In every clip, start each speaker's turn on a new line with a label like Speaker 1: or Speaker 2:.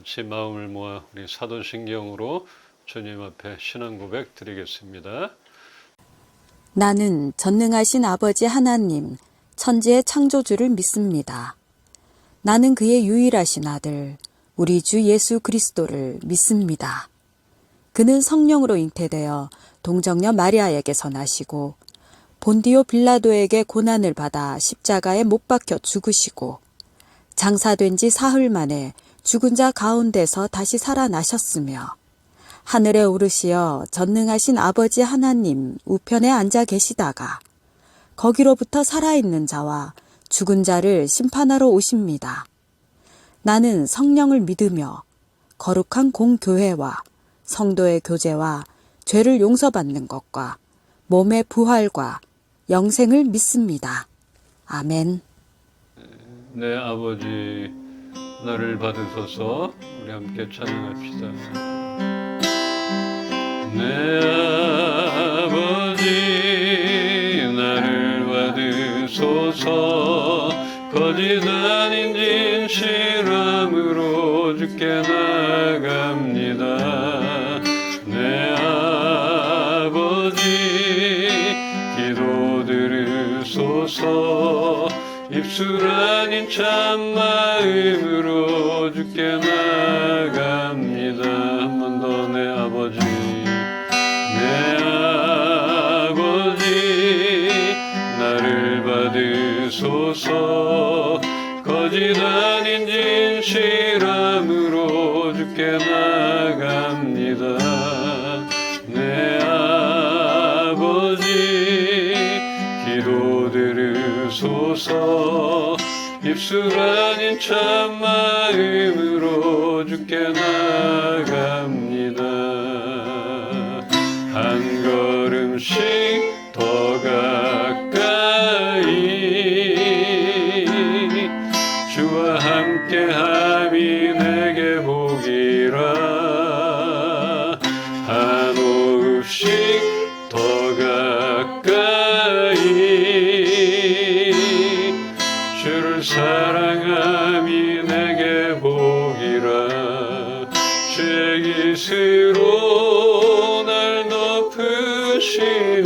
Speaker 1: 같이 마음을 모아 우리 사도신경으로 주님 앞에 신앙 고백 드리겠습니다.
Speaker 2: 나는 전능하신 아버지 하나님, 천지의 창조주를 믿습니다. 나는 그의 유일하신 아들, 우리 주 예수 그리스도를 믿습니다. 그는 성령으로 잉태되어 동정녀 마리아에게서 나시고 본디오 빌라도에게 고난을 받아 십자가에 못 박혀 죽으시고 장사된 지 사흘 만에 죽은 자 가운데서 다시 살아나셨으며 하늘에 오르시어 전능하신 아버지 하나님 우편에 앉아 계시다가 거기로부터 살아있는 자와 죽은 자를 심판하러 오십니다. 나는 성령을 믿으며 거룩한 공교회와 성도의 교제와 죄를 용서받는 것과 몸의 부활과 영생을 믿습니다. 아멘.
Speaker 1: 내 아버지 나를 받으소서. 우리 함께 찬양합시다. 내 아버지 나를 받으소서. 거짓 아닌 진실함으로 주께 나갑니다. 내 아버지 기도 들으소서. 입술 아닌 참마음으로 주께 나갑니다. 한 번 더 내 아버지 내 아버지 나를 받으소서. 거짓 아닌 진실함으로 주께 나갑니다. 내 아버지 기도 들으소서. 입술 아닌 참마음으로 주께 나갑니다. 한 걸음씩 더 가까이 주와 함께함이 내게 복이라. 한 호흡씩 더 가까이 주를 사랑함이 내게 복이라. 주의 깃으로 날 덮으시니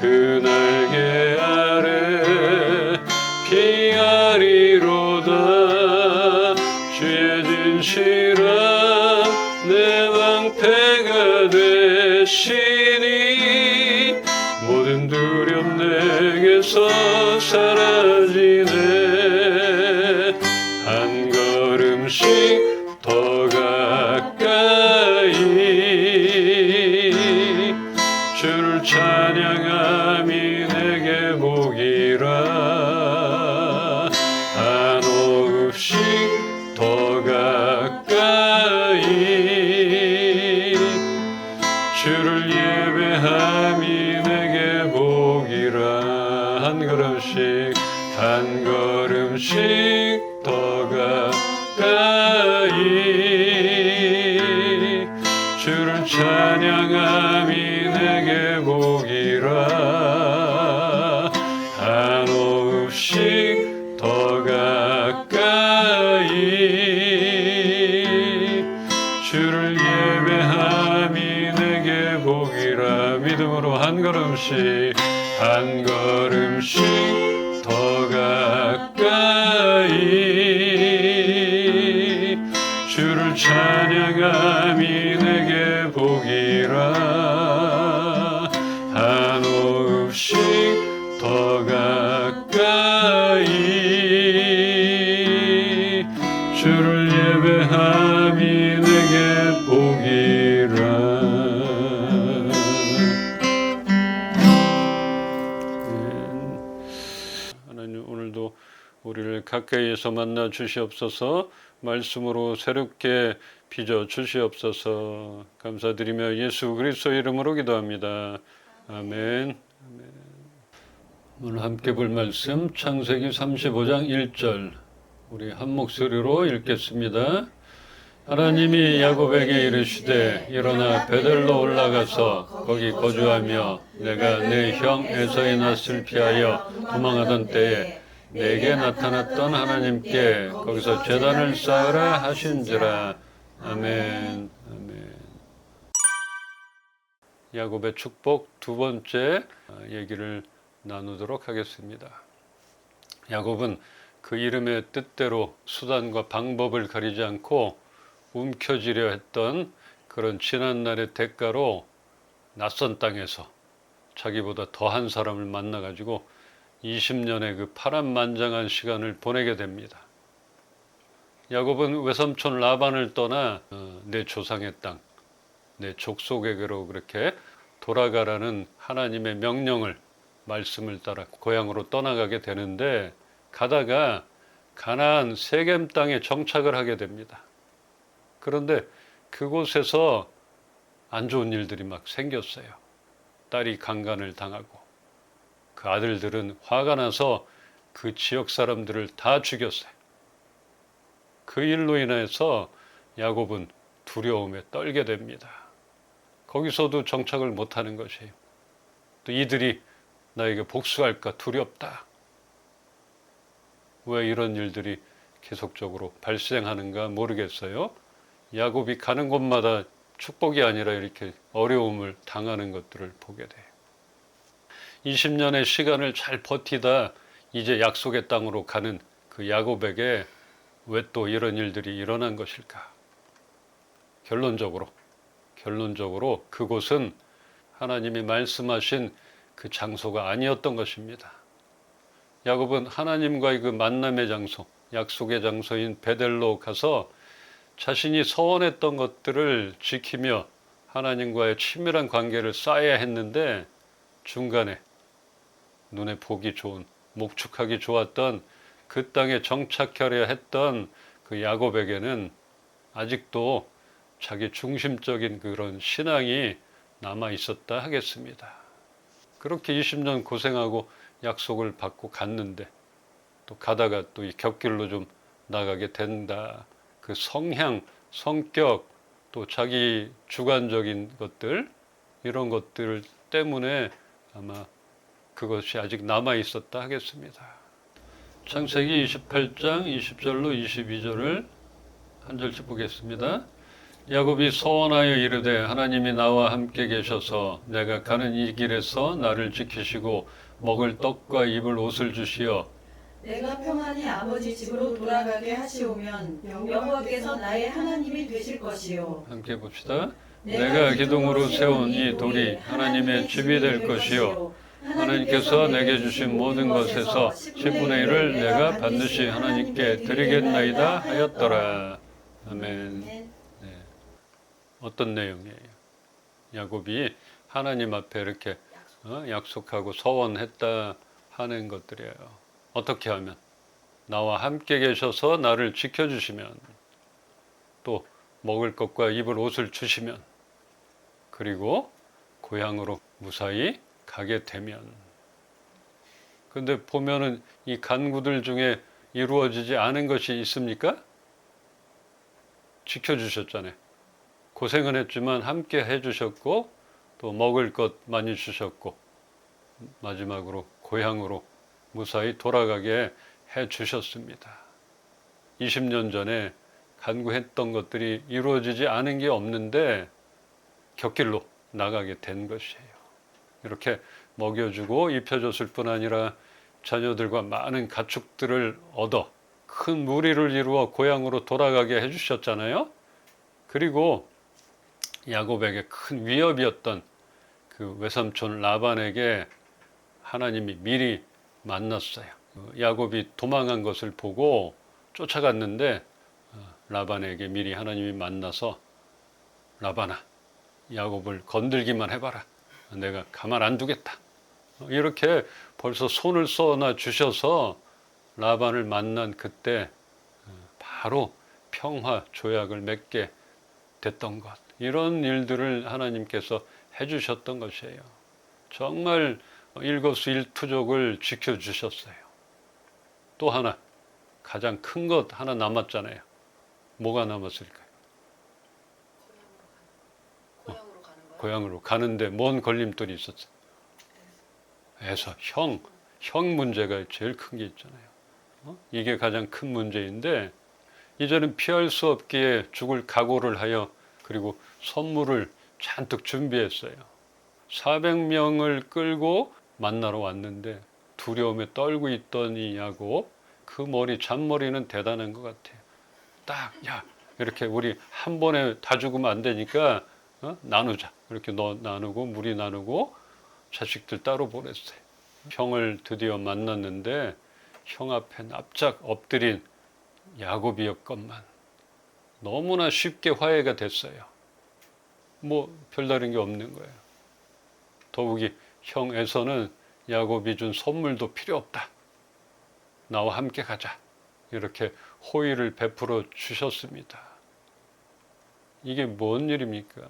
Speaker 1: 그 날개 아래 피하리로다. 주의 진실함 내 방패가 되시니 모든 두려움 내게서 사라지네. 한 걸음씩 더 가까이 주를 찬양함이 내게 복이라. 한 호흡씩 더 가까이 주를 예배함이 내게 복이라. 한 걸음씩 한 걸음씩 더 가까이 주를 찬양함이 내게 복이라. 한 호흡씩 더 가까이 주를 예배함이 내게 복이라. 믿음으로 한 걸음씩 한 걸음씩 더 가까이 주를 찬양함이 내게 복이라. 한 호흡씩 더 가까이 주를 예배함이 내게 복이라. 하나님 오늘도 우리를 가까이에서 만나 주시옵소서. 말씀으로 새롭게 빚어 주시옵소서. 감사드리며 예수 그리스도 이름으로 기도합니다. 아멘. 오늘 함께 볼 말씀 창세기 35장 1절 우리 한 목소리로 읽겠습니다. 하나님이 야곱에게 이르시되 일어나 베델로 올라가서 거기 거주하며 내가 내 형 에서의 낯을 피하여 도망하던 때에 내게 나타났던 하나님께 거기서 제단을 쌓으라 하신지라. 아멘. 아멘. 야곱의 축복 두 번째 얘기를 나누도록 하겠습니다. 야곱은 그 이름의 뜻대로 수단과 방법을 가리지 않고 움켜쥐려 했던 그런 지난날의 대가로 낯선 땅에서 자기보다 더한 사람을 만나가지고 20년의 그 파란만장한 시간을 보내게 됩니다. 야곱은 외삼촌 라반을 떠나 내 조상의 땅, 내 족속에게로 그렇게 돌아가라는 하나님의 명령을, 말씀을 따라 고향으로 떠나가게 되는데, 가다가 가나안 세겜 땅에 정착을 하게 됩니다. 그런데 그곳에서 안 좋은 일들이 막 생겼어요. 딸이 강간을 당하고 그 아들들은 화가 나서 그 지역 사람들을 다 죽였어요. 그 일로 인해서 야곱은 두려움에 떨게 됩니다. 거기서도 정착을 못하는 것이에요. 또 이들이 나에게 복수할까 두렵다. 왜 이런 일들이 계속적으로 발생하는가 모르겠어요. 야곱이 가는 곳마다 축복이 아니라 이렇게 어려움을 당하는 것들을 보게 돼요. 20년의 시간을 잘 버티다 이제 약속의 땅으로 가는 그 야곱에게 왜 또 이런 일들이 일어난 것일까? 결론적으로 그곳은 하나님이 말씀하신 그 장소가 아니었던 것입니다. 야곱은 하나님과의 그 만남의 장소, 약속의 장소인 베델로 가서 자신이 서원했던 것들을 지키며 하나님과의 친밀한 관계를 쌓아야 했는데, 중간에 눈에 보기 좋은, 목축하기 좋았던 그 땅에 정착하려 했던 그 야곱에게는 아직도 자기 중심적인 그런 신앙이 남아 있었다 하겠습니다. 그렇게 20년 고생하고 약속을 받고 갔는데 또 가다가 또 이 곁길로 좀 나가게 된다. 그 성향, 성격, 또 자기 주관적인 것들, 이런 것들 때문에 아마 그것이 아직 남아 있었다 하겠습니다. 창세기 28장 20절로 22절을 한 절씩 보겠습니다. 야곱이 소원하여 이르되 하나님이 나와 함께 계셔서 내가 가는 이 길에서 나를 지키시고 먹을 떡과 입을 옷을 주시어
Speaker 3: 내가 평안히 아버지 집으로 돌아가게 하시오면 여호와께서 나의 하나님이 되실 것이요.
Speaker 1: 함께 봅시다. 내가 기둥으로 세운 이 돌이 하나님의 집이 될 것이요 하나님께서 내게 주신 모든 것에서 10분의 1을 내가 반드시 하나님께 드리겠나이다 하였더라. 아멘. 네. 어떤 내용이에요? 야곱이 하나님 앞에 이렇게 약속하고 서원했다 하는 것들이에요. 어떻게 하면? 나와 함께 계셔서 나를 지켜주시면, 또 먹을 것과 입을 옷을 주시면, 그리고 고향으로 무사히 가게 되면. 근데 보면은 이 간구들 중에 이루어지지 않은 것이 있습니까? 지켜주셨잖아요. 고생은 했지만 함께 해주셨고, 또 먹을 것 많이 주셨고, 마지막으로 고향으로 무사히 돌아가게 해주셨습니다. 20년 전에 간구했던 것들이 이루어지지 않은 게 없는데 곁길로 나가게 된 것이에요. 이렇게 먹여주고 입혀줬을 뿐 아니라 자녀들과 많은 가축들을 얻어 큰 무리를 이루어 고향으로 돌아가게 해주셨잖아요. 그리고 야곱에게 큰 위협이었던 그 외삼촌 라반에게 하나님이 미리 만났어요. 야곱이 도망한 것을 보고 쫓아갔는데 라반에게 미리 하나님이 만나서 라반아, 야곱을 건들기만 해봐라. 내가 가만 안 두겠다. 이렇게 벌써 손을 쏘아 주셔서 라반을 만난 그때 바로 평화 조약을 맺게 됐던 것. 이런 일들을 하나님께서 해주셨던 것이에요. 정말 일거수일투족을 지켜주셨어요. 또 하나, 가장 큰 것 하나 남았잖아요. 뭐가 남았을까요?
Speaker 3: 고향으로 가는 거야?
Speaker 1: 고향으로 가는데 뭔 걸림돌이 있었어요? 에서 형 문제가 제일 큰 게 있잖아요. 이게 가장 큰 문제인데 이제는 피할 수 없기에 죽을 각오를 하여 그리고 선물을 잔뜩 준비했어요. 400명을 끌고 만나러 왔는데 두려움에 떨고 있던 이 야곱, 그 머리, 잔머리는 대단한 것 같아요. 딱, 야, 이렇게 우리 한 번에 다 죽으면 안 되니까 나누자. 이렇게 너 나누고 무리 나누고 자식들 따로 보냈어요. 형을 드디어 만났는데 형 앞에 납작 엎드린 야곱이었건만 너무나 쉽게 화해가 됐어요. 뭐 별다른 게 없는 거예요. 더욱이 형 에서는 야곱이 준 선물도 필요 없다. 나와 함께 가자. 이렇게 호의를 베풀어 주셨습니다. 이게 뭔 일입니까?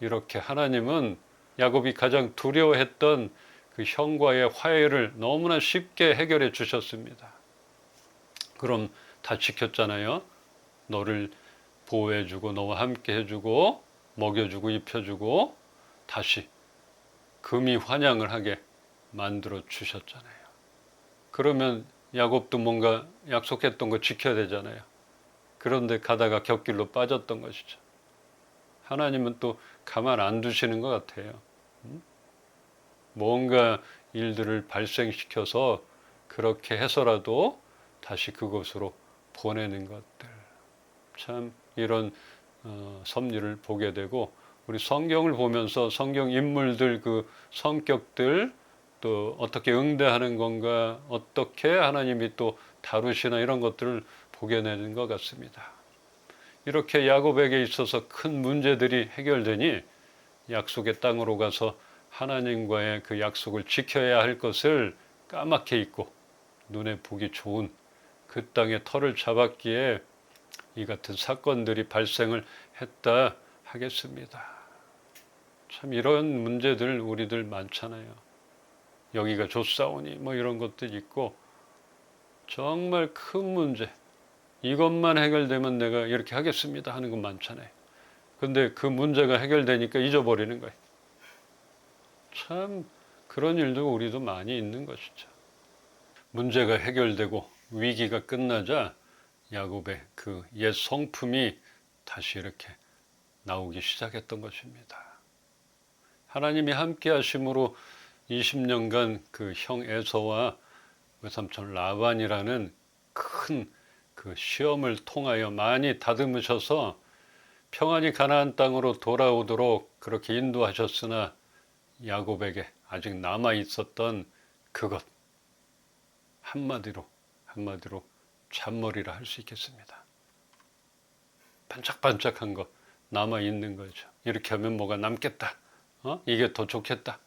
Speaker 1: 이렇게 하나님은 야곱이 가장 두려워했던 그 형과의 화해를 너무나 쉽게 해결해 주셨습니다. 그럼 다 지켰잖아요. 너를 보호해주고 너와 함께 해주고 먹여주고 입혀주고 다시 금이 환양을 하게 만들어 주셨잖아요. 그러면 야곱도 뭔가 약속했던 거 지켜야 되잖아요. 그런데 가다가 곁길로 빠졌던 것이죠. 하나님은 또 가만 안 두시는 것 같아요. 뭔가 일들을 발생시켜서 그렇게 해서라도 다시 그곳으로 보내는 것들. 참 이런 섭리를 보게 되고 우리 성경을 보면서 성경 인물들 그 성격들 또 어떻게 응대하는 건가 어떻게 하나님이 또 다루시나 이런 것들을 보게 되는 것 같습니다. 이렇게 야곱에게 있어서 큰 문제들이 해결되니 약속의 땅으로 가서 하나님과의 그 약속을 지켜야 할 것을 까맣게 잊고 눈에 보기 좋은 그 땅의 터를 잡았기에 이 같은 사건들이 발생을 했다 하겠습니다. 참 이런 문제들 우리들 많잖아요. 여기가 좋사오니 뭐 이런 것들 있고 정말 큰 문제 이것만 해결되면 내가 이렇게 하겠습니다 하는 건 많잖아요. 근데 그 문제가 해결되니까 잊어버리는 거예요. 참 그런 일도 우리도 많이 있는 것이죠. 문제가 해결되고 위기가 끝나자 야곱의 그 옛 성품이 다시 이렇게 나오기 시작했던 것입니다. 하나님이 함께 하심으로 20년간 그 형 에서와 외삼촌 라반이라는 큰 그 시험을 통하여 많이 다듬으셔서 평안히 가나안 땅으로 돌아오도록 그렇게 인도하셨으나 야곱에게 아직 남아 있었던 그것 한마디로 잔머리라 할 수 있겠습니다. 반짝반짝한 것 남아 있는 거죠. 이렇게 하면 뭐가 남겠다. 이게 더 좋겠다.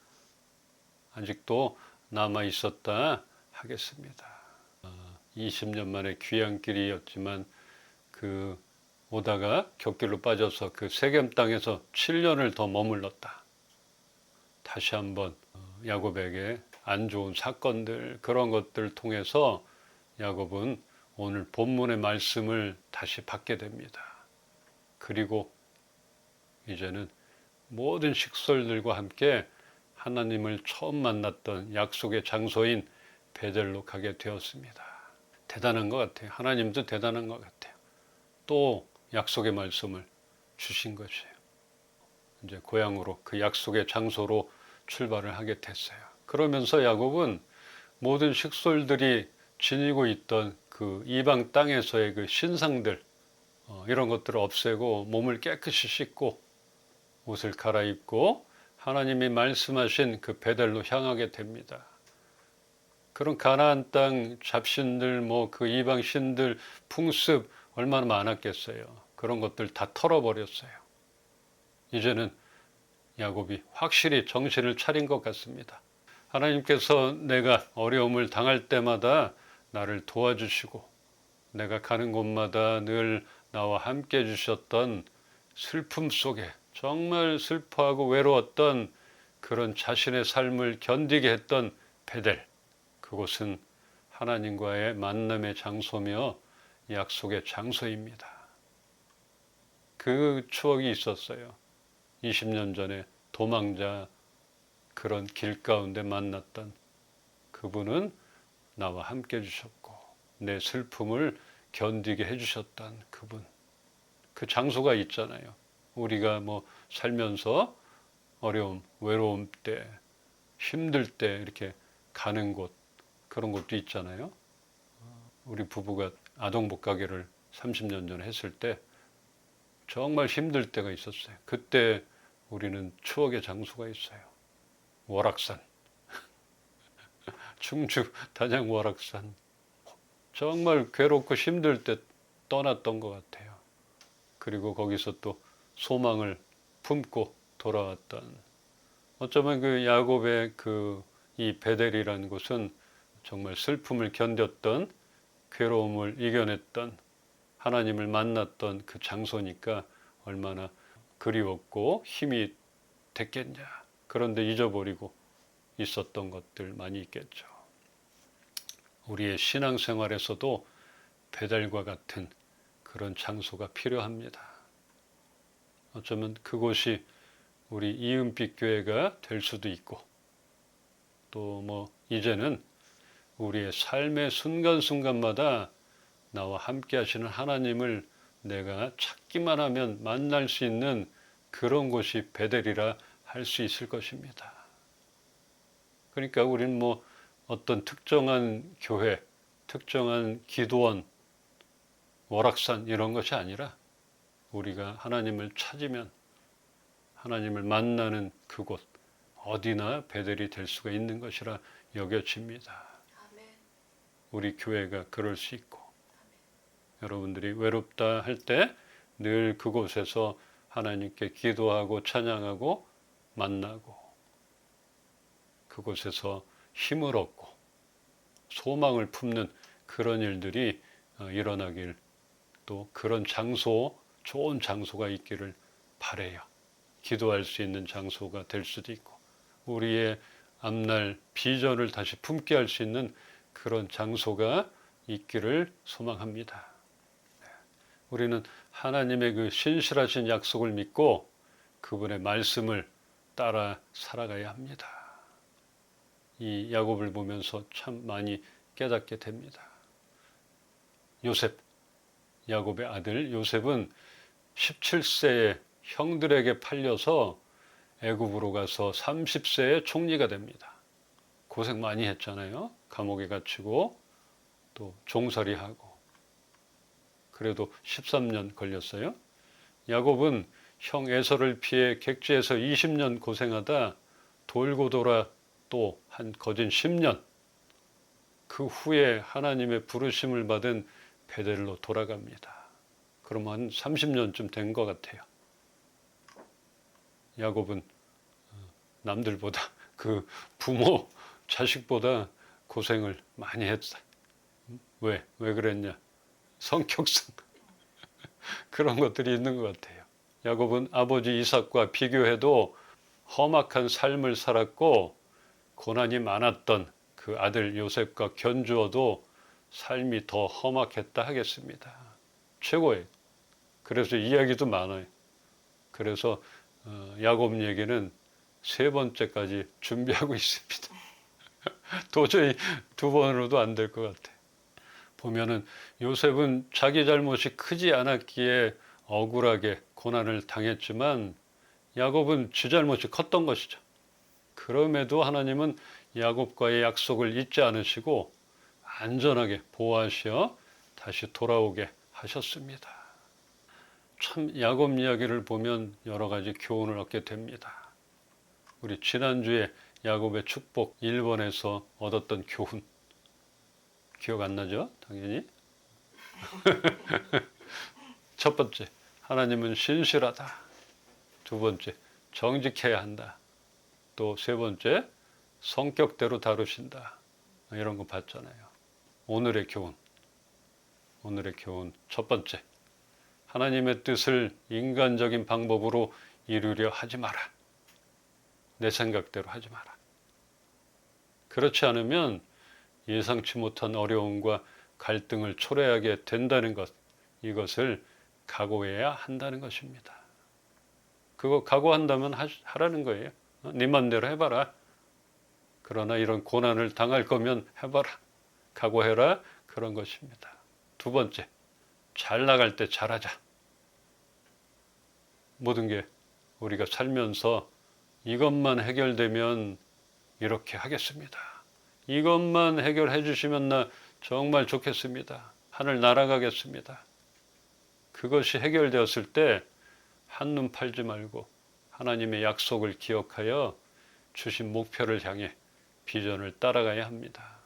Speaker 1: 아직도 남아 있었다 하겠습니다. 20년 만에 귀향길이었지만 그 오다가 곁길로 빠져서 그 세겜 땅에서 7년을 더 머물렀다. 다시 한번 야곱에게 안 좋은 사건들 그런 것들을 통해서 야곱은 오늘 본문의 말씀을 다시 받게 됩니다. 그리고 이제는 모든 식솔들과 함께 하나님을 처음 만났던 약속의 장소인 베델로 가게 되었습니다. 대단한 것 같아요. 하나님도 대단한 것 같아요. 또 약속의 말씀을 주신 것이에요. 이제 고향으로 그 약속의 장소로 출발을 하게 됐어요. 그러면서 야곱은 모든 식솔들이 지니고 있던 그 이방 땅에서의 그 신상들 이런 것들을 없애고 몸을 깨끗이 씻고 옷을 갈아입고 하나님이 말씀하신 그 베델로 향하게 됩니다. 그런 가나안 땅 잡신들 뭐 그 이방 신들 풍습 얼마나 많았겠어요. 그런 것들 다 털어버렸어요. 이제는 야곱이 확실히 정신을 차린 것 같습니다. 하나님께서 내가 어려움을 당할 때마다 나를 도와주시고 내가 가는 곳마다 늘 나와 함께 해주셨던 슬픔 속에 정말 슬퍼하고 외로웠던 그런 자신의 삶을 견디게 했던 베델, 그곳은 하나님과의 만남의 장소며 약속의 장소입니다. 그 추억이 있었어요. 20년 전에 도망자 그런 길 가운데 만났던 그분은 나와 함께 해주셨고 내 슬픔을 견디게 해주셨던 그분. 그 장소가 있잖아요. 우리가 뭐 살면서 어려움, 외로움 때, 힘들 때 이렇게 가는 곳, 그런 곳도 있잖아요. 우리 부부가 아동복 가게를 30년 전에 했을 때 정말 힘들 때가 있었어요. 그때 우리는 추억의 장소가 있어요. 월악산. 충주 단양 월악산. 정말 괴롭고 힘들 때 떠났던 것 같아요. 그리고 거기서 또 소망을 품고 돌아왔던, 어쩌면 그 야곱의 이 베델이라는 곳은 정말 슬픔을 견뎠던, 괴로움을 이겨냈던, 하나님을 만났던 그 장소니까 얼마나 그리웠고 힘이 됐겠냐. 그런데 잊어버리고 있었던 것들 많이 있겠죠. 우리의 신앙생활에서도 베델과 같은 그런 장소가 필요합니다. 어쩌면 그곳이 우리 이은빛 교회가 될 수도 있고, 또 뭐 이제는 우리의 삶의 순간순간마다 나와 함께 하시는 하나님을 내가 찾기만 하면 만날 수 있는 그런 곳이 베델이라 할 수 있을 것입니다. 그러니까 우리는 뭐 어떤 특정한 교회, 특정한 기도원, 월악산 이런 것이 아니라 우리가 하나님을 찾으면 하나님을 만나는 그곳, 어디나 베델이 될 수가 있는 것이라 여겨집니다. 우리 교회가 그럴 수 있고, 여러분들이 외롭다 할 때 늘 그곳에서 하나님께 기도하고 찬양하고 만나고, 그곳에서 힘을 얻고 소망을 품는 그런 일들이 일어나길, 또 그런 장소, 좋은 장소가 있기를 바라요. 기도할 수 있는 장소가 될 수도 있고, 우리의 앞날 비전을 다시 품게 할 수 있는 그런 장소가 있기를 소망합니다. 우리는 하나님의 그 신실하신 약속을 믿고 그분의 말씀을 따라 살아가야 합니다. 이 야곱을 보면서 참 많이 깨닫게 됩니다. 요셉, 야곱의 아들 요셉은 17세에 형들에게 팔려서 애굽으로 가서 30세에 총리가 됩니다. 고생 많이 했잖아요. 감옥에 갇히고 또 종살이하고. 그래도 13년 걸렸어요. 야곱은 형 에서를 피해 객지에서 20년 고생하다 돌고 돌아 또 한 거진 10년, 그 후에 하나님의 부르심을 받은 베델로 돌아갑니다. 그러면 한 30년쯤 된 것 같아요. 야곱은 남들보다, 그 부모, 자식보다 고생을 많이 했어요. 왜 그랬냐? 성격상 그런 것들이 있는 것 같아요. 야곱은 아버지 이삭과 비교해도 험악한 삶을 살았고, 고난이 많았던 그 아들 요셉과 견주어도 삶이 더 험악했다 하겠습니다. 최고예요. 그래서 이야기도 많아요. 그래서 야곱 얘기는 3번째까지 준비하고 있습니다. 도저히 2번으로도 안 될 것 같아요. 보면은 요셉은 자기 잘못이 크지 않았기에 억울하게 고난을 당했지만, 야곱은 지 잘못이 컸던 것이죠. 그럼에도 하나님은 야곱과의 약속을 잊지 않으시고 안전하게 보호하시어 다시 돌아오게 하셨습니다. 참 야곱 이야기를 보면 여러 가지 교훈을 얻게 됩니다. 우리 지난주에 야곱의 축복 1번에서 얻었던 교훈 기억 안 나죠? 당연히. 첫 번째, 하나님은 신실하다. 2번째, 정직해야 한다. 또 3번째, 성격대로 다루신다. 이런 거 봤잖아요. 오늘의 교훈 첫 번째, 하나님의 뜻을 인간적인 방법으로 이루려 하지 마라. 내 생각대로 하지 마라. 그렇지 않으면 예상치 못한 어려움과 갈등을 초래하게 된다는 것, 이것을 각오해야 한다는 것입니다. 그거 각오한다면 하라는 거예요. 네 맘대로 해봐라. 그러나 이런 고난을 당할 거면 해봐라. 각오해라. 그런 것입니다. 두 번째, 잘 나갈 때 잘하자. 모든 게 우리가 살면서 이것만 해결되면 이렇게 하겠습니다. 이것만 해결해 주시면 나 정말 좋겠습니다. 하늘 날아가겠습니다. 그것이 해결되었을 때 한눈 팔지 말고 하나님의 약속을 기억하여 주신 목표를 향해 비전을 따라가야 합니다.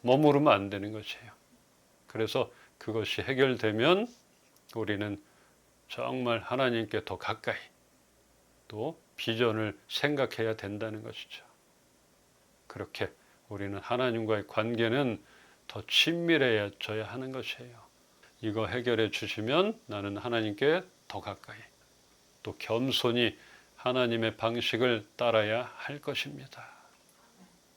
Speaker 1: 머무르면 안 되는 것이에요. 그래서 그것이 해결되면 우리는 정말 하나님께 더 가까이 또 비전을 생각해야 된다는 것이죠. 그렇게 우리는 하나님과의 관계는 더 친밀해져야 하는 것이에요. 이거 해결해 주시면 나는 하나님께 더 가까이 또 겸손히 하나님의 방식을 따라야 할 것입니다.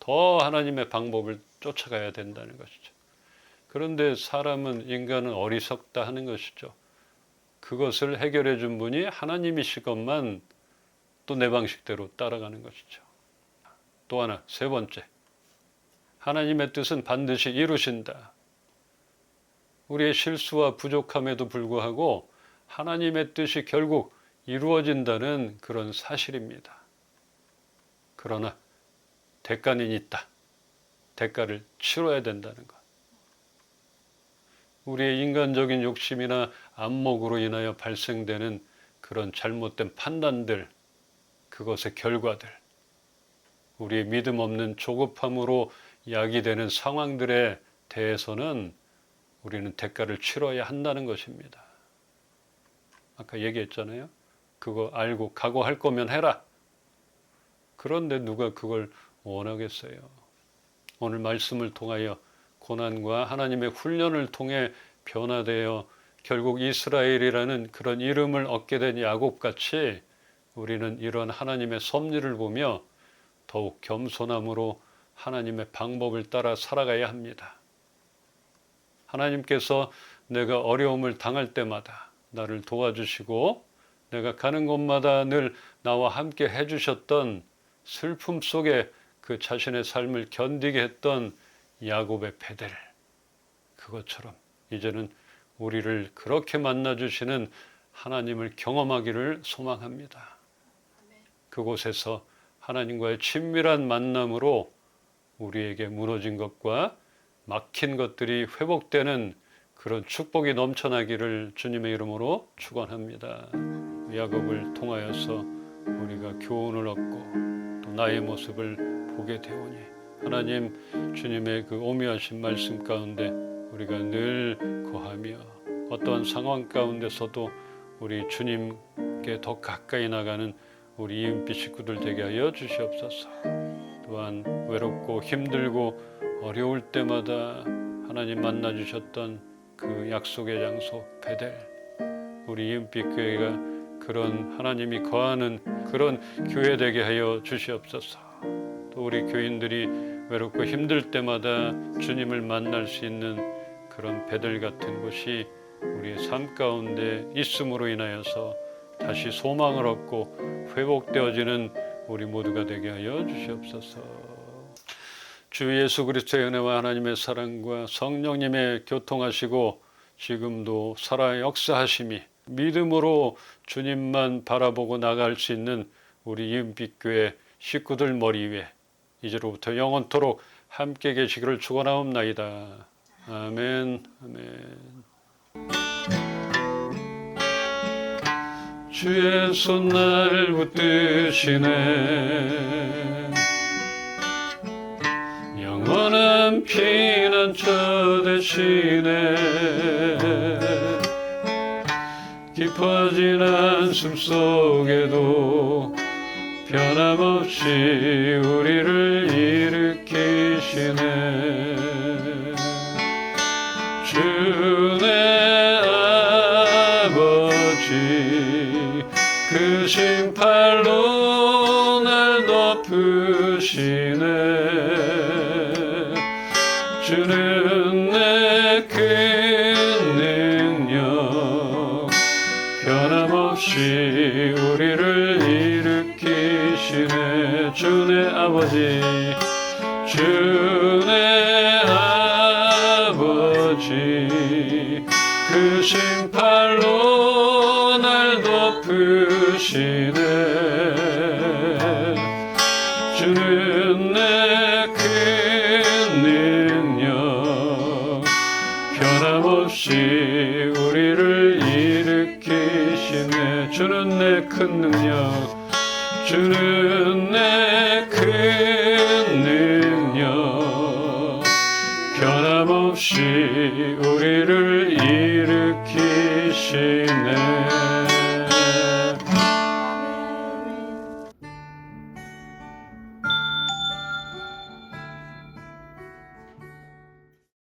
Speaker 1: 더 하나님의 방법을 쫓아가야 된다는 것이죠. 그런데 인간은 어리석다 하는 것이죠. 그것을 해결해 준 분이 하나님이실 것만 또 내 방식대로 따라가는 것이죠. 또 하나, 세 번째. 하나님의 뜻은 반드시 이루신다. 우리의 실수와 부족함에도 불구하고 하나님의 뜻이 결국 이루어진다는 그런 사실입니다. 그러나 대가는 있다. 대가를 치러야 된다는 것. 우리의 인간적인 욕심이나 안목으로 인하여 발생되는 그런 잘못된 판단들, 그것의 결과들, 우리의 믿음 없는 조급함으로 야기되는 상황들에 대해서는 우리는 대가를 치러야 한다는 것입니다. 아까 얘기했잖아요. 그거 알고 각오할 거면 해라. 그런데 누가 그걸 원하겠어요? 오늘 말씀을 통하여 고난과 하나님의 훈련을 통해 변화되어 결국 이스라엘이라는 그런 이름을 얻게 된 야곱같이 우리는 이런 하나님의 섭리를 보며 더욱 겸손함으로 하나님의 방법을 따라 살아가야 합니다. 하나님께서 내가 어려움을 당할 때마다 나를 도와주시고 내가 가는 곳마다 늘 나와 함께 해주셨던 슬픔 속에 그 자신의 삶을 견디게 했던 야곱의 베델, 그것처럼 이제는 우리를 그렇게 만나주시는 하나님을 경험하기를 소망합니다. 그곳에서 하나님과의 친밀한 만남으로 우리에게 무너진 것과 막힌 것들이 회복되는 그런 축복이 넘쳐나기를 주님의 이름으로 축원합니다. 야곱을 통하여서 우리가 교훈을 얻고 또 나의 모습을 보게 되오니 하나님 주님의 그 오묘하신 말씀 가운데 우리가 늘 거하며 어떠한 상황 가운데서도 우리 주님께 더 가까이 나가는 우리 이은빛 식구들 되게 하여 주시옵소서. 또한 외롭고 힘들고 어려울 때마다 하나님 만나 주셨던 그 약속의 장소 베델, 우리 이은빛 교회가 그런 하나님이 거하는 그런 교회 되게 하여 주시옵소서. 또 우리 교인들이 외롭고 힘들 때마다 주님을 만날 수 있는 그런 베델 같은 곳이 우리의 삶 가운데 있음으로 인하여서 다시 소망을 얻고 회복되어지는 우리 모두가 되게 하여 주시옵소서. 주 예수 그리스도의 은혜와 하나님의 사랑과 성령님의 교통하시고 지금도 살아 역사하심이 믿음으로 주님만 바라보고 나갈 수 있는 우리 이은빛교회 식구들 머리 위에 이제로부터 영원토록 함께 계시기를 축원하옵나이다. 아멘. 아멘. 주의 손 날 붙드시네. 영원한 피난처 되시네. 깊어진 한숨 속에도 변함없이 우리를 일으키시네. 주의 아버지 그 심팔로 날 덮으시네. 주는 내 큰 능력 변함없이 우리를 일으키시네. 주의 아버지 주의 아버지 그 심팔로 날 덮으시네. 주는 내 큰 능력 변함없이 우리를 일으키시네. 주는 내 큰 능력, 주는 내 큰 능력 변함없이 우리를